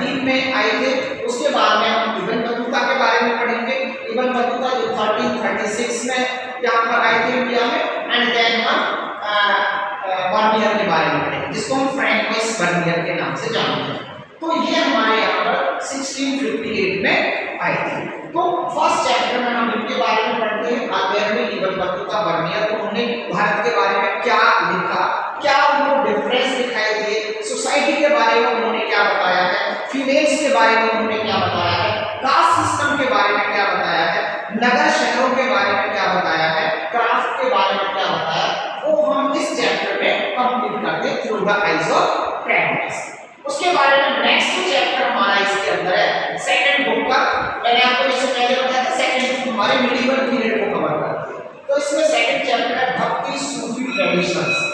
13 में आए थे। उसके बाद में हम इब्न बतूता के बारे में पढ़ेंगे। इब्न बतूता जो 1336 में यहाँ पर आए थे इंडिया में। एंड देन हम बर्नियर के बारे में पढ़ेंगे, जिसको हम फ्रैंकोइस बर्नियर के नाम से जानते हैं। तो ये हमारे यहाँ पर 1658 में आए थे। तो फर्स्ट चैप्टर में हम इनके बारे में पढ़ते हैं। अल्बेर में इब्न बतूता बर्नियर, उन्होंने भारत के बारे में क्या लिखा, क्या उनको डिफरेंस दिखाई दिए, सोसाइटी के बारे में उन्होंने क्या बताया है, फीमेल्स के बारे में उन्होंने क्या बताया है, कास्ट सिस्टम के बारे में क्या बताया है, नगर शहरों के बारे में क्या बताया है, क्राफ्ट के बारे में क्या बताया, वो हम इस चैप्टर में कंप्लीट करते हैं through the eyes of François. उसके बारे में नेक्स्ट चैप्टर हमारा इसके अंदर है सेकंड बुक का। मैंने आपको जैसे पहले बताया था सेकंड बुक हमारे मिडिवल पीरियड को कवर करती है। तो इसमें सेकंड चैप्टर है भक्ति सूफी ट्रेडिशंस।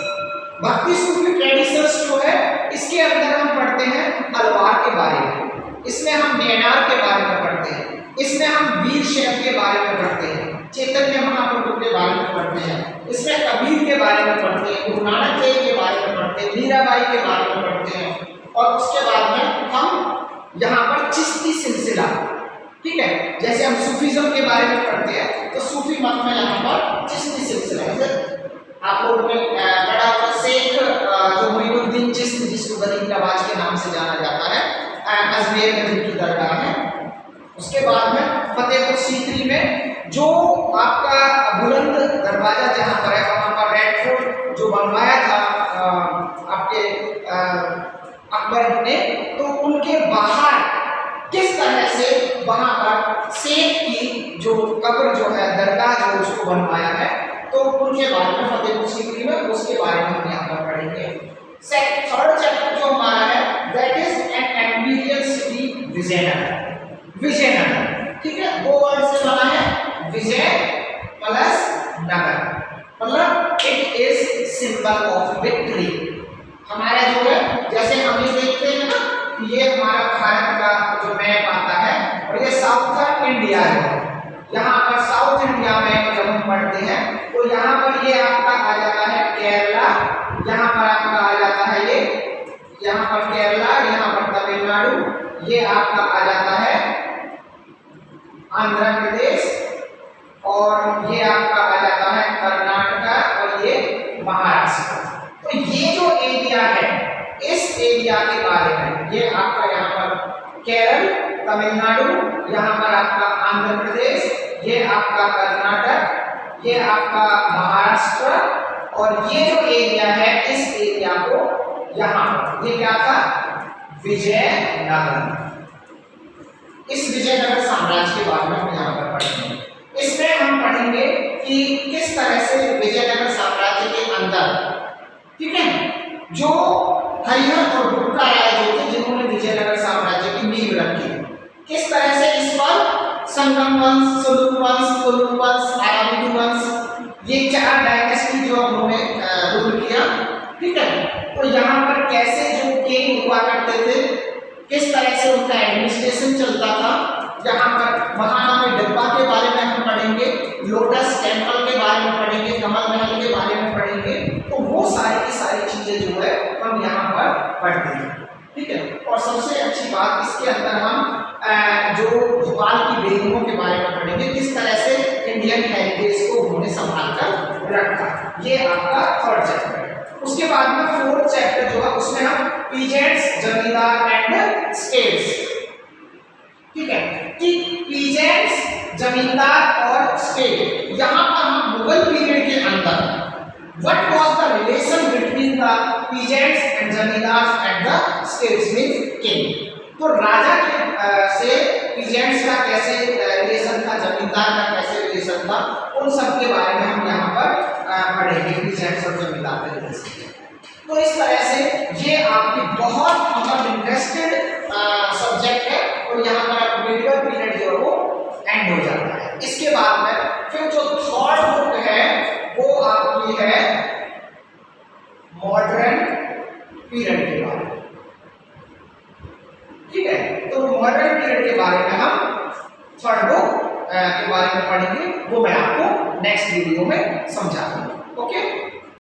भक्ति सूफी ट्रेडिशंस जो है इसके अंदर हम पढ़ते हैं अलवार के बारे में, इसमें हम नैनार के बारे में पढ़ते हैं, इसमें हम वीर शैव के बारे में पढ़ते हैं, चैतन्य महाप्रभु के बारे में पढ़ते हैं, इसमें कबीर के बारे में पढ़ते हैं, गुरु नानक देव के बारे में पढ़ते हैं, मीराबाई के बारे में पढ़ते हैं। और उसके बाद में हम यहाँ पर चिश्ती सिलसिला, ठीक है, जैसे हम सूफीज्म के बारे में पढ़ते हैं तो सूफी मत में यहाँ पर चिश्ती सिलसिला, आप लोगों ने पढ़ा था शेख जो मोइनुद्दीन चिश्ती, जिसको गरीब नवाज के नाम से जाना जाता है, अजमेर में जिनकी दरगाह है। उसके बाद में फतेहपुर सीकरी में जो आपका बुलंद दरवाजा जहाँ पर है, वहाँ पर रेड फोर्ट जो बनवाया था आपके अकबर ने, तो उनके बाहर किस तरह से वहां पर शेख की जो कब्र जो है, दरगाह जो उसको बनवाया है, तो उनके बारे में फतेहपुर सीकरी में, उसके बारे में हम यहाँ पर पढ़ेंगे। थर्ड चैप्टर जो हमारा है that is an imperial city Vijayanagar. Vijayanagar, ठीक है, दो वर्ड से बना है, विजय प्लस नगर, मतलब it is symbol of victory. हमारा जो है, जैसे हम ये देखते हैं ना, ये हमारा भारत का जो मैप आता है और ये साउथ इंडिया है। यहाँ पर साउथ इंडिया में जब हम पढ़ते हैं तो यहाँ पर ये आपका आ जाता है केरला, यहाँ पर आपका आ जाता है ये, यहाँ पर केरला, यहाँ पर तमिलनाडु, ये आपका आ जाता है आंध्र प्रदेश, और ये आपका आ जाता है कर्नाटका, और ये महाराष्ट्र। तो ये जो एरिया है, इस एरिया के बारे में, ये आपका यहाँ पर केरल, तमिलनाडु, यहाँ पर आपका आंध्र प्रदेश, ये आपका कर्नाटक, ये आपका महाराष्ट्र, और ये जो एरिया है, इस एरिया को यहाँ पर ये क्या था, विजयनगर। इस विजयनगर साम्राज्य के बारे में हम यहाँ पर पढ़ेंगे। इसमें हम पढ़ेंगे कि किस तरह से विजयनगर साम्राज्य के अंदर, ठीक है, जो हरिहर और बुक्का राय जो थे, जिन्होंने विजयनगर साम्राज्य की नींव रखी, किस तरह से इस पर संगम वंश, सुलुक वंश, कुलुक वंश, आरावली वंश, ये चार डायनेस्टी जो उन्होंने रूल किया, ठीक है। तो यहाँ पर कैसे जो किंग हुआ करते थे, किस तरह से उनका एडमिनिस्ट्रेशन चलता था, यहाँ पर महानवी डिब्बा के बारे में हम पढ़ेंगे, लोटस टेम्पल के बारे में पढ़ेंगे, कमल महल के बारे में पढ़ेंगे। तो वो सारी की सारी चीजें जो है हम यहाँ पर पढ़ते हैं, ठीक है। और सबसे अच्छी बात, इसके अंदर हम जो भोपाल की बेगमों के बारे में पढ़ेंगे, किस तरह से इंडियन हेरिटेज को उन्होंने संभाल कर रखा, ये आपका थर्ड चैप्टर है। उसके बाद में फोर्थ चैप्टर जो है, उसमें हम पीजेंट्स, जमींदार एंड स्टेट्स, ठीक है, कि पीजेंट्स, जमींदार और स्टेट, यहाँ पर हम मुगल पीरियड के अंदर what was the relation between the peasants and zamindars and the states means king। तो राजा के से पीजेंट्स का कैसे रिलेशन था, जमींदार का कैसे रिलेशन था, उन सब के बारे में हम यहाँ पर पढ़ेंगे, पीजेंट्स और जमींदार का रिलेशन। तो इस तरह से ये आपकी बहुत मतलब इंटरेस्टेड सब्जेक्ट है, और यहाँ पर मिडिवल पीरियड जो है वो एंड हो जाता है। इसके बाद में फिर जो थर्ड बुक है वो आपकी है मॉडर्न पीरियड के बारे में, ठीक है। तो मॉडर्न पीरियड के बारे में हम थर्ड बुक के बारे में पढ़ेंगे, वो मैं आपको नेक्स्ट वीडियो में समझा दूंगा।